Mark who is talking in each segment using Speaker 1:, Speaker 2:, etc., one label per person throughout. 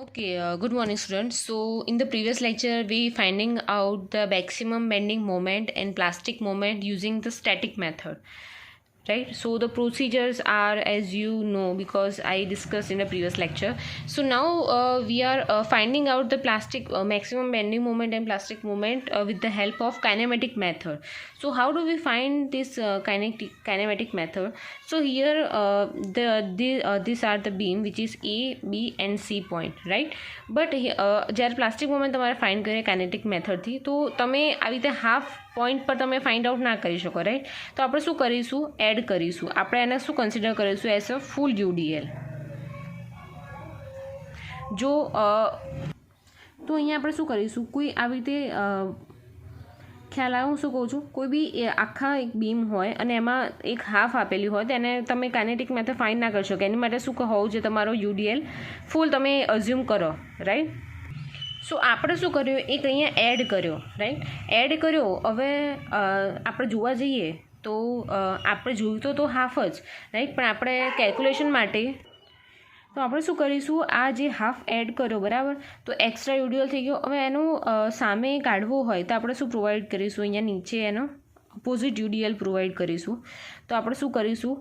Speaker 1: Okay, good morning students. So in the previous lecture we finding out the maximum bending moment and plastic moment using the static method. Right, so the procedures are as you know because I discussed in the previous lecture. So now we are finding out the plastic maximum bending moment and plastic moment with the help of kinematic method. So how do we find this kinematic method? So here these are the beam which is A, B and C point, right? But જ્યારે plastic moment તમારે find કરીએ kinetic મેથડથી તો તમે આવી રીતે half point પર તમે find out ના કરી શકો, રાઈટ? તો આપણે શું કરીશું? એડ કરીશું. આપણે એને શું કન્સિડર કરીશું? એઝ અ ફૂલ યુડીએલ. જો તો અહીંયા આપણે શું કરીશું? કોઈ આવી રીતે ખ્યાલ આવ્યો? હું શું કહું છું? કોઈ બી આખા એક બીમ હોય અને એમાં એક હાફ આપેલી હોય તો એને તમે કાઇનેટિક મેથડ ફાઇન્ડ ના કરી શકો. એની માટે શું હોવું જોઈએ? તમારો યુડીએલ ફૂલ તમે અઝ્યુમ કરો, રાઈટ? સો આપણે શું કર્યું? એક અહીંયા એડ કર્યો, રાઈટ? એડ કર્યો. હવે આપણે જોવા જઈએ તો આપણે જોયું તો હાફ જ, રાઈટ? પણ આપણે કેલ્ક્યુલેશન માટે તો આપણે શું કરીશું? આ જે હાફ એડ કર્યો, બરાબર, તો એક્સ્ટ્રા યુડીએલ થઈ ગયો. હવે એનું સામે કાઢવો હોય તો આપણે શું પ્રોવાઈડ કરીશું? અહીંયા નીચે એનો ઓપોઝિટ યુડીએલ પ્રોવાઈડ કરીશું. તો આપણે શું કરીશું?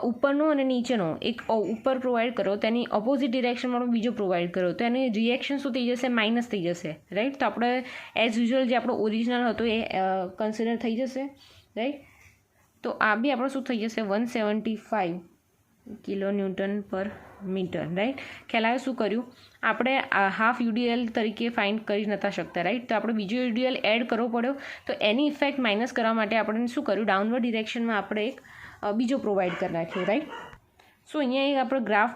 Speaker 1: ઉપરનો અને નીચેનો એક ઉપર પ્રોવાઈડ કરો, તેની ઓપોઝિટ ડિરેક્શનવાળો બીજો પ્રોવાઈડ કરો, તો એની રિએક્શન શું થઈ જશે? માઇનસ થઈ જશે, રાઈટ? તો આપણે એઝ યુઝ્યુઅલ જે આપણો ઓરિજિનલ હતો એ કન્સિડર થઈ જશે, રાઈટ? તો આ બી આપણો શું થઈ જશે? 175 કિલો ન્યૂટન પર મીટર, રાઈટ? ખ્યાલ આવે શું કર્યું? આપણે હાફ યુડીએલ તરીકે ફાઇન્ડ કરી નહોતા શકતા, રાઈટ? તો આપણે બીજો યુડીએલ એડ કરવો પડ્યો. તો એની ઇફેક્ટ માઇનસ કરવા માટે આપણે શું કર્યું? ડાઉનવર્ડ ડિરેક્શનમાં આપણે એક બીજો પ્રોવાઈડ કરી નાખ્યો, રાઈટ? સો અહીંયા એક આપણે ગ્રાફ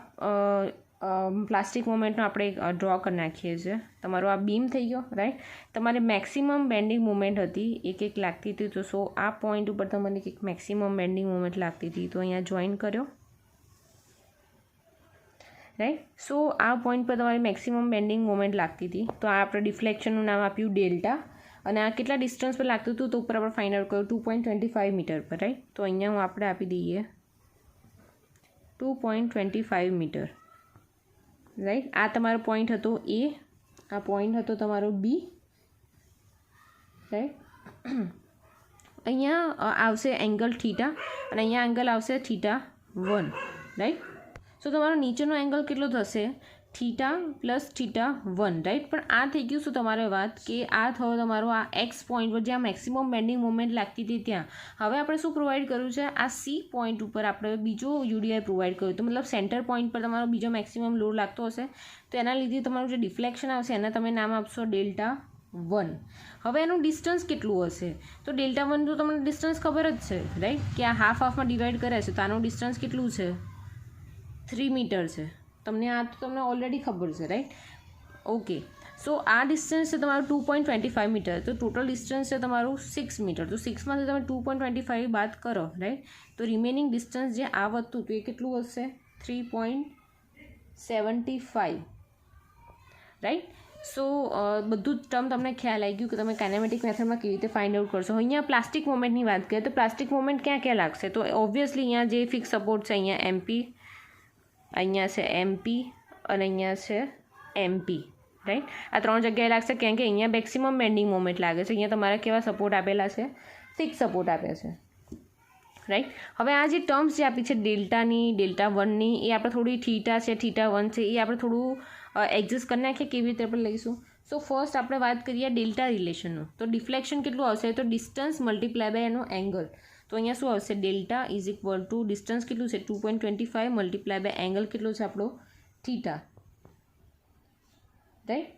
Speaker 1: પ્લાસ્ટિક મોમેન્ટનો આપણે એક ડ્રો કરી નાખીએ છીએ. તમારો આ બીમ થઈ ગયો, રાઈટ? તમારે મેક્સિમમ બેન્ડિંગ મુમેન્ટ હતી, એક લાગતી હતી. તો સો આ પોઈન્ટ ઉપર તમારે એક મેક્સિમમ બેન્ડિંગ મુમેન્ટ લાગતી હતી, તો અહીંયા જોઈન કર્યો, રાઈટ? સો આ પોઈન્ટ પર તમારી મેક્સિમમ બેન્ડિંગ મોમેન્ટ લાગતી હતી. તો આ આપણે ડિફ્લેક્શનનું નામ આપ્યું ડેલ્ટા. અને આ કેટલા ડિસ્ટન્સ પર લાગતું હતું? તો ઉપર આપણે ફાઇન્ડ આઉટ કર્યું 2.25 મીટર પર, રાઈટ? તો અહીંયા હું આપણે આપી દઈએ 2.25 મીટર, રાઈટ? આ તમારો પોઈન્ટ હતો એ, આ પોઈન્ટ હતો તમારો બી, રાઈટ? અહીંયા આવશે એંગલ થીટા અને અહીંયા એંગલ આવશે θ1, રાઈટ? સો તમારો નીચેનો એંગલ કેટલો થશે? θ+θ1, રાઈટ? પણ આ થઈ ગયું શું તમારે વાત કે આ થયો તમારો આ એક્સ પોઈન્ટ પર જ્યાં મેક્સિમમ બેન્ડિંગ મોમેન્ટ લાગતી હતી ત્યાં. હવે આપણે શું પ્રોવાઈડ કર્યું છે? આ સી પોઈન્ટ ઉપર આપણે બીજો યુડીઆઈ પ્રોવાઈડ કર્યું. તો મતલબ સેન્ટર પોઈન્ટ પર તમારો બીજો મેક્સિમમ લોડ લાગતો હશે. તો એના લીધે તમારું જે ડિફ્લેક્શન આવશે એને તમે નામ આપશો Δ1. હવે એનું ડિસ્ટન્સ કેટલું હશે? તો Δ1 તો તમને ડિસ્ટન્સ ખબર જ છે, રાઈટ? કે આ હાફમાં ડિવાઈડ કરે છે. તો આનું ડિસ્ટન્સ કેટલું છે? 3 મીટર છે. તમને આ તો તમને ઓલરેડી ખબર છે, રાઈટ? ઓકે, સો આ ડિસ્ટન્સ છે તમારું 2.25 મીટર. તો ટોટલ ડિસ્ટન્સ છે તમારું 6 મીટર. તો 6માંથી તમે 2.25 બાદ કરો, રાઈટ? તો રિમેનિંગ ડિસ્ટન્સ જે આ વધતું તો એ કેટલું હશે? 3.75, રાઈટ? સો બધું જ ટર્મ તમને ખ્યાલ આવી ગયું કે તમે કાઇનેમેટિક મેથડમાં કેવી રીતે ફાઇન્ડ આઉટ કરશો. અહીંયા પ્લાસ્ટિક મોમેન્ટની વાત કરીએ તો પ્લાસ્ટિક મોમેન્ટ ક્યાં ક્યાં લાગશે? તો ઓબ્વિયસલી અહીંયા જે ફિક્સ સપોર્ટ છે અહીંયા એમપી, અહીંયા છે એમપી અને અહીંયા છે એમપી, રાઈટ? આ ત્રણ જગ્યાએ લાગશે કેમ કે અહીંયા મેક્સિમમ બેન્ડિંગ મોમેન્ટ લાગે છે. અહીંયા તમારા કેવા સપોર્ટ આપેલા છે? ફિક્સ સપોર્ટ આપ્યા છે, રાઈટ? હવે આ જે ટર્મ્સ જે આપી છે ડેલ્ટાની, Δ1ની, એ આપણે થોડી થીટા છે, θ1 છે, એ આપણે થોડું એડજસ્ટ કરી નાખીએ. કેવી રીતે આપણે લઈશું? સો ફર્સ્ટ આપણે વાત કરીએ ડેલ્ટા રિલેશનનું. તો ડિફ્લેક્શન કેટલું આવશે? તો ડિસ્ટન્સ મલ્ટીપ્લાય બાય એનો એંગલ. તો અહીંયા શું આવશે? Delta is equal two distance કેટલું છે? 2.25 મલ્ટીપ્લાય બાય એંગલ કેટલો છે આપણો? Theta, right?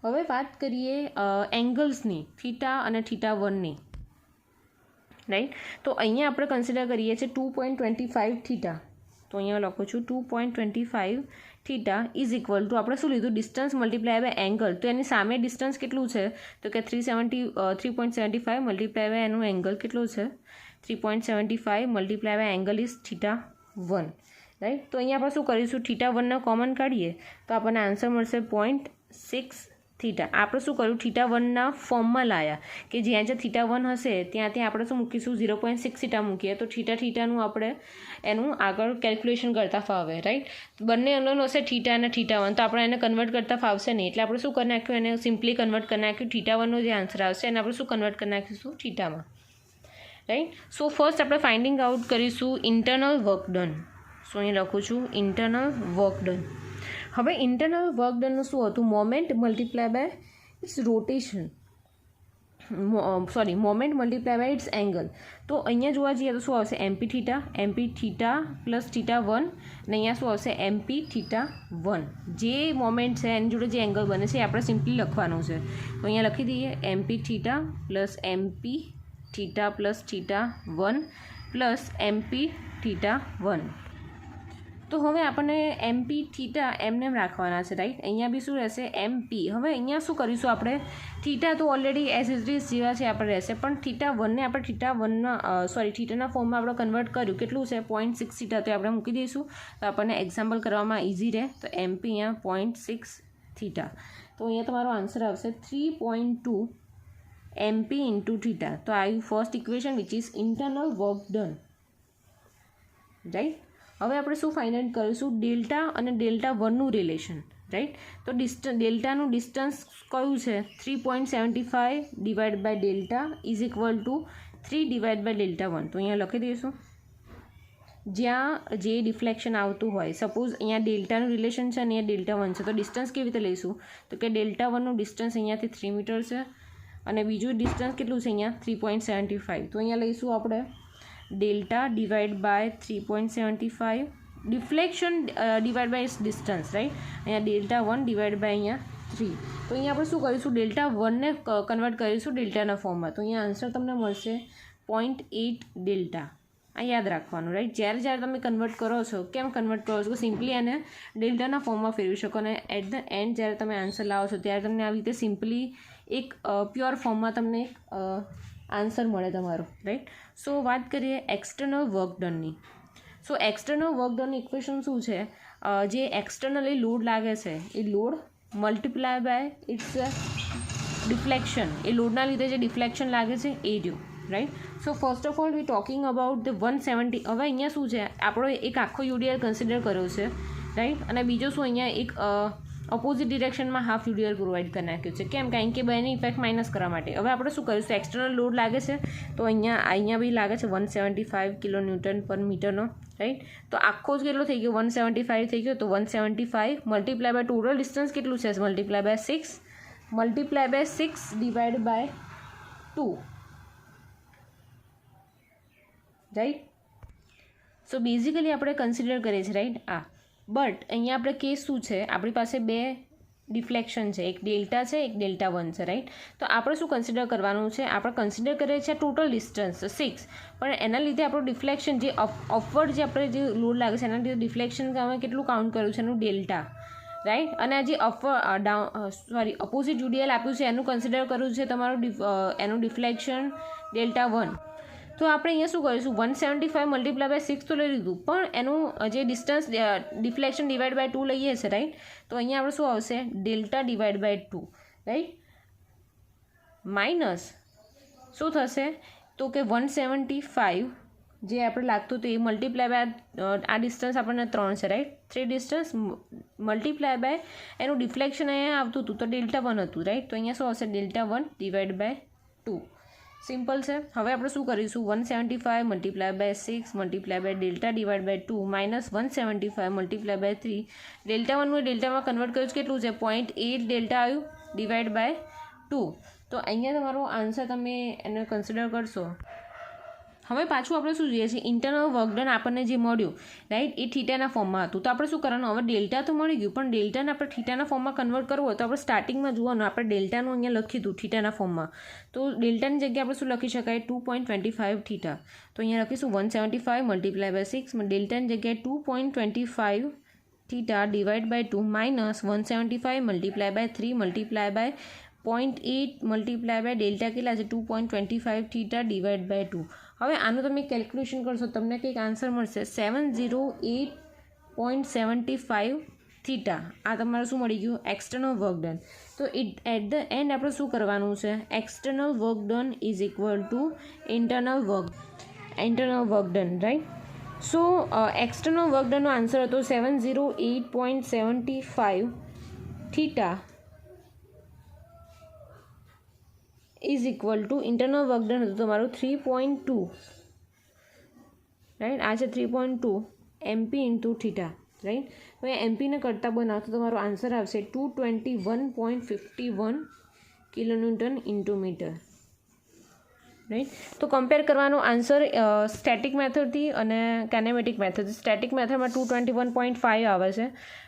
Speaker 1: હવે વાત કરીએ એંગલ્સની, થીટા અને θ1ની, રાઈટ? તો અહીંયા આપણે કન્સિડર કરીએ છીએ 2.25 થીટા. તો અહીંયા લખું છું 2.25 થીટા ઇઝ ઇક્વલ ટુ આપણે શું લીધું? Distance multiply by angle. તો એની સામે ડિસ્ટન્સ કેટલું છે? તો કે 3.75 મલ્ટીપ્લાય બાય એનું એંગલ કેટલું છે? 3.75 multiply by angle is θ1, right? તો અહીંયા આપણે શું કરીશું? θ1 કોમન કાઢીએ તો આપણને આન્સર મળશે 0.6 થીટા આપણે શું કર્યું θ1ના ફોર્મમાં લાયા કે જ્યાં જ્યાં θ1 હશે ત્યાં આપણે શું મૂકીશું 0.6 થીટા મૂકીએ તો થીટાનું આપણે એનું આગળ કેલ્ક્યુલેશન કરતા ફાવે રાઈટ. બંને અનનોન હશે θ અને θ1 તો આપણે એને કન્વર્ટ કરતા ફાવશે નહીં એટલે આપણે શું કરી નાખ્યું એને સિમ્પલી કન્વર્ટ કરી નાખ્યું θ1નો જે આન્સર આવશે એને આપણે શું કન્વર્ટ કરી નાખીશું થીટામાં રાઈટ. સો ફર્સ્ટ આપણે ફાઇન્ડિંગ આઉટ કરીશું ઇન્ટરનલ વર્ક ડન. સો અહીં લખું છું ઇન્ટરનલ વર્ક ડન. હવે ઇન્ટરનલ વર્ક ડનનું શું હતું moment multiply by its rotation moment multiply by its angle. તો અહીંયા જોવા જઈએ તો શું આવશે એમપી થીટા પ્લસ θ1 અને અહીંયા શું આવશે એમપી θ1. જે મોમેન્ટ છે એની જોડે જે એંગલ બને છે એ આપણે સિમ્પલી લખવાનું છે તો અહીંયા લખી દઈએ MP theta plus MP theta plus θ1 plus MP θ1. તો હવે આપણને એમપી થીટા એમને રાખવાના છે રાઈટ. અહીંયા બી શું રહેશે એમપી. હવે અહીંયા શું કરીશું આપણે થીટા તો ઓલરેડી એઝ ઇટ ઇઝ જેવા છે આપણે રહેશે પણ θ1ને આપણે થીટાના ફોર્મમાં આપણે કન્વર્ટ કર્યું કેટલું છે 0.6 થીટા તો આપણે મૂકી દઈશું તો આપણને એક્ઝામ્પલ કરવામાં ઇઝી રહે. તો એમપી અહીંયા 0.6 થીટા તો અહીંયા તમારો આન્સર આવશે 3.2 એમપી ઇન્ટુ થીટા. તો આવ્યું first equation which is internal work done right. હવે આપણે શું ફાઇન્ડ આઉટ કરીશું ડેલ્ટા અને Δ1નું રિલેશન રાઈટ. તો ડેલ્ટાનું ડિસ્ટન્સ કયું છે 3.75 divide by delta is equal to 3 divide by Δ1. તો અહીંયા લખી દઈશું જ્યાં જે ડિફ્લેક્શન આવતું હોય સપોઝ અહીંયા ડેલ્ટાનું રિલેશન છે અને અહીંયા Δ1 છે તો ડિસ્ટન્સ કેવી રીતે લઈશું તો કે Δ1નું ડિસ્ટન્સ અહીંયાથી 3 મીટર છે અને બીજું ડિસ્ટન્સ કેટલું છે અહીંયા 3.75. તો અહીંયા લઈશું આપણે delta divide by 3.75 deflection divide by distance right. અહીંયા Δ1 ડિવાઇડ બાય અહીંયા 3. તો અહીંયા આપણે શું કરીશું Δ1ને કન્વર્ટ કરીશું ડેલ્ટાના ફોર્મમાં તો અહીંયા આન્સર તમને મળશે 0.8 ડેલ્ટા. આ યાદ રાખવાનું રાઈટ. જ્યારે તમે કન્વર્ટ કરો છો કેમ કન્વર્ટ કરો છો સિમ્પલી એને ડેલ્ટાના ફોર્મમાં ફેરવી શકો અને એટ ધ એન્ડ જ્યારે તમે આન્સર લાવો છો ત્યારે તમને આવી રીતે સિમ્પલી એક પ્યોર ફોર્મમાં તમને એક આન્સર મળે તમારો રાઈટ. સો વાત કરીએ એક્સટર્નલ વર્ક ડનની. સો એક્સટર્નલ વર્ક ડનની ઇક્વેશન શું છે જે એક્સટર્નલી લોડ લાગે છે એ load multiply by its deflection એ લોડના લીધે જે ડિફ્લેક્શન લાગે છે એ રહ્યું right. So first of all we talking about the 170. હવે અહીંયા શું છે આપણો એક આખો યુડીએલ કન્સિડર કર્યો છે રાઈટ અને બીજો શું અહીંયા એક ઓપોઝિટ ડિરેક્શનમાં હાફ યુડીએલ પ્રોવાઈડ કરી નાખ્યું છે કેમ કારણ કે બેની ઇફેક્ટ માઇનસ કરવા માટે. હવે આપણે શું કરીશું એક્સટર્નલ લોડ લાગે છે તો અહીંયા બી લાગે છે 175 કિલો ન્યૂટન પર મીટરનો રાઈટ. તો આખો જ કેટલો થઈ ગયો 175 થઈ ગયો તો 175 મલ્ટીપ્લાય બાય ટોટલ ડિસ્ટન્સ કેટલું છે multiply by 6 divide by 2 right. So basically આપણે કન્સિડર કરીએ છીએ રાઈટ આ બટ અહીંયા આપણે કેસ શું છે આપણી પાસે બે ડિફ્લેક્શન છે એક ડેલ્ટા છે એક Δ1 છે રાઈટ. તો આપણે શું કન્સિડર કરવાનું છે આપણે કન્સિડર કરીએ છીએ ટોટલ ડિસ્ટન્સ 6 પણ એના લીધે આપણું ડિફ્લેક્શન જે અપવર્ડ જે આપણે જે લોડ લાગે છે એના લીધે ડિફ્લેક્શન અમે કેટલું કાઉન્ટ કર્યું છે એનું ડેલ્ટા રાઈટ. અને આ જે અપોઝિટ યુડીએલ આપ્યું છે એનું કન્સિડર કર્યું છે તમારું એનું ડિફ્લેક્શન Δ1. તો આપણે અહીંયા શું કરીશું 175 મલ્ટીપ્લાય બાય 6 તો લઈ લીધું પણ એનું જે ડિસ્ટન્સ ડિફ્લેક્શન ડિવાઇડ બાય 2 લઈએ છીએ રાઈટ. તો અહીંયા આપણે શું આવશે delta divide by 2 right minus શું થશે તો કે 175 જે આપણે લાગતું હતું એ મલ્ટીપ્લાય બાય આ ડિસ્ટન્સ આપણને 3 છે રાઈટ 3 ડિસ્ટન્સ મલ્ટીપ્લાય બાય એનું ડિફ્લેક્શન અહીંયા આવતું હતું તો Δ1 હતું રાઈટ. તો અહીંયા શું આવશે Δ1 ડિવાઇડ બાય 2 સિમ્પલ છે. હવે આપણે શું કરીશું 175 multiply by 6 multiply by delta divide by 2 minus 175 multiply by 3 Δ1નું ડેલ્ટામાં કન્વર્ટ કર્યું કેટલું છે 0.8 ડેલ્ટા આવ્યું ડિવાઇડ બાય 2. તો અહીંયા તમારો આન્સર તમે એને કન્સિડર કરશો. હવે પાછું આપણે શું જોઈએ છીએ ઇન્ટરનલ વર્ક ડન આપણને જે મળ્યું રાઈટ એ થીટાના ફોર્મમાં હતું તો આપણે શું કરવાનું હવે ડેલ્ટા તો મળી ગયું પણ ડેલ્ટાને આપણે થીટાના ફોર્મમાં કન્વર્ટ કરવું હોય તો આપણે સ્ટાર્ટિંગમાં જોવાનું આપણે ડેલ્ટાનું અહીંયા લખી હતું થીટાના ફોર્મમાં તો ડેલ્ટાની જગ્યાએ આપણે શું લખી શકાય 2.25 થીટા. તો અહીંયા લખીશું 175 મલ્ટીપ્લાય બાય 6 ડેલ્ટાની જગ્યાએ 2.25 theta divide by 2 minus 175 multiply by 3 multiply by 0.8 multiply by delta કેટલા છે 2.25 થીટા ડિવાઇડ બાય 2. હવે આનું તમે કેલ્ક્યુલેશન કરશો તમને કંઈક આન્સર મળશે 708.75 થીટા, આ તમારું શું મળી ગયું? External work done. તો એટ ધ એન્ડ આપણે શું કરવાનું છે? External work done is equal to internal work done, right? So external work ડનનો આન્સર હતો 708.75 theta is equal to internal work done હતું તમારું 3.2, રાઈટ? આ છે 3.2 MP ઇન્ટુ થીટા, રાઈટ? તો એ એમપીને કરતાં બનાવો તો તમારો આન્સર આવશે 221.51 કિલોન્યુટન ઇન્ટુ મીટર, રાઈટ? તો કમ્પેર કરવાનો આન્સર સ્ટેટિક મેથડથી અને કાઇનેમેટિક મેથડ. સ્ટેટિક મેથડમાં 221.5 આવે છે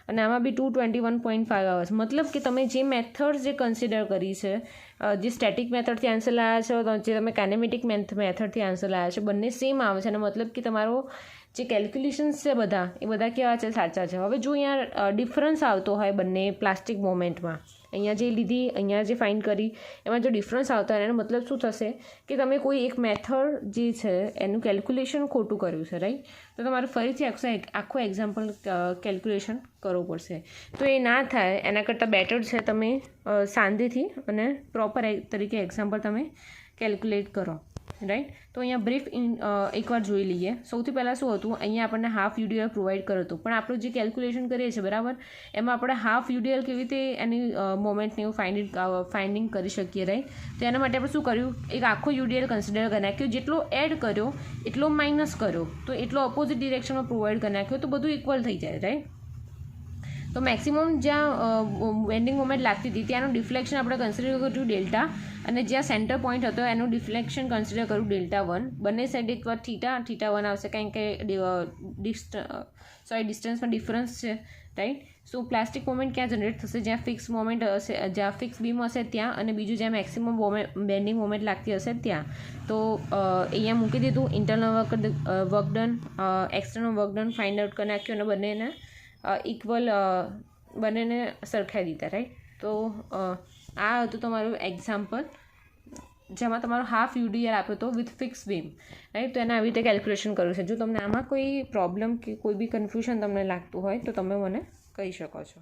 Speaker 1: અને આમાં બી 221.5 આવે છે. મતલબ કે તમે જે મેથડ જે કન્સિડર કરી છે, જે સ્ટેટિક મેથડથી આન્સર લાવ્યા છો, જે તમે કાઇનેમેટિક મેથડથી આન્સર લાવ્યા છો, બંને સેમ આવે છે અને મતલબ કે તમારો જે કેલ્ક્યુલેશન્સ છે બધા એ બધા કેવા છે? સાચા છે. હવે જો અહીંયા ડિફરન્સ આવતો હોય બંને પ્લાસ્ટિક મોમેન્ટમાં, અહીંયા જે લીધી, અહીંયા જે ફાઇન્ડ કરી, એમાં જો ડિફરન્સ આવતો હોય એનો મતલબ શું થશે? કે તમે કોઈ એક મેથડ જે છે એનું કેલ્ક્યુલેશન ખોટું કર્યું છે, રાઈટ? તો તમારે ફરીથી આખું એક્ઝામ્પલ કેલ્ક્યુલેશન કરવું પડશે. તો એ ના થાય એના કરતાં બેટર છે તમે શાંતિથી અને પ્રોપર તરીકે એક્ઝામ્પલ તમે કેલ્ક્યુલેટ કરો, રાઈટ? તો અહીંયા બ્રીફ એકવાર જોઈ લઈએ. સૌથી પહેલાં શું હતું? અહીંયા આપણને હાફ યુડીએલ પ્રોવાઈડ કર્યું હતું, પણ આપણું જે કેલ્ક્યુલેશન કરીએ છીએ, બરાબર, એમાં આપણે હાફ યુડીએલ કેવી રીતે એની મોમેન્ટને એવું ફાઇન્ડિંગ કરી શકીએ, રાઈટ? તો એના માટે આપણે શું કર્યું? એક આખો યુડીએલ કન્સિડર કરી નાખ્યો, જેટલો એડ કર્યો એટલો માઇનસ કર્યો, તો એટલો ઓપોઝિટ ડિરેક્શનમાં પ્રોવાઈડ કરી નાખ્યો, તો બધું ઇક્વલ થઈ જાય, રાઈટ? તો મેક્સિમમ જ્યાં વેન્ડિંગ મોમેન્ટ લાગતી હતી ત્યાંનું ડિફ્લેક્શન આપણે કન્સિડર કર્યું ડેલ્ટા, અને જ્યાં સેન્ટર પોઈન્ટ હતો એનું ડિફ્લેક્શન કન્સિડર કર્યું Δ1. બંને સાઈડ એક વાર θ1 આવશે કારણ કે ડિસ્ટન્સમાં ડિફરન્સ છે, રાઈટ? સો પ્લાસ્ટિક મોમેન્ટ ક્યાં જનરેટ થશે? જ્યાં ફિક્સ મોમેન્ટ હશે, જ્યાં ફિક્સ બીમ હશે ત્યાં, અને બીજું જ્યાં મેક્સિમમ બેન્ડિંગ મોમેન્ટ લાગતી હશે ત્યાં. તો અહીંયા મૂકી દીધું internal work done, external work done find out કરી નાખ્યું અને બંનેને ઇક્વલ બંનેને સરખાઈ દીધા, રાઈટ? તો આ હતું તમારું એક્ઝામ્પલ જેમાં તમારો હાફ યુડીએલ આપ્યો હતો વિથ ફિક્સ બીમ, રાઈટ? તો એને આવી રીતે કેલ્ક્યુલેશન કર્યું છે. જો તમને આમાં કોઈ પ્રોબ્લેમ કે કોઈ બી કન્ફ્યુઝન તમને લાગતું હોય તો તમે મને કહી શકો છો.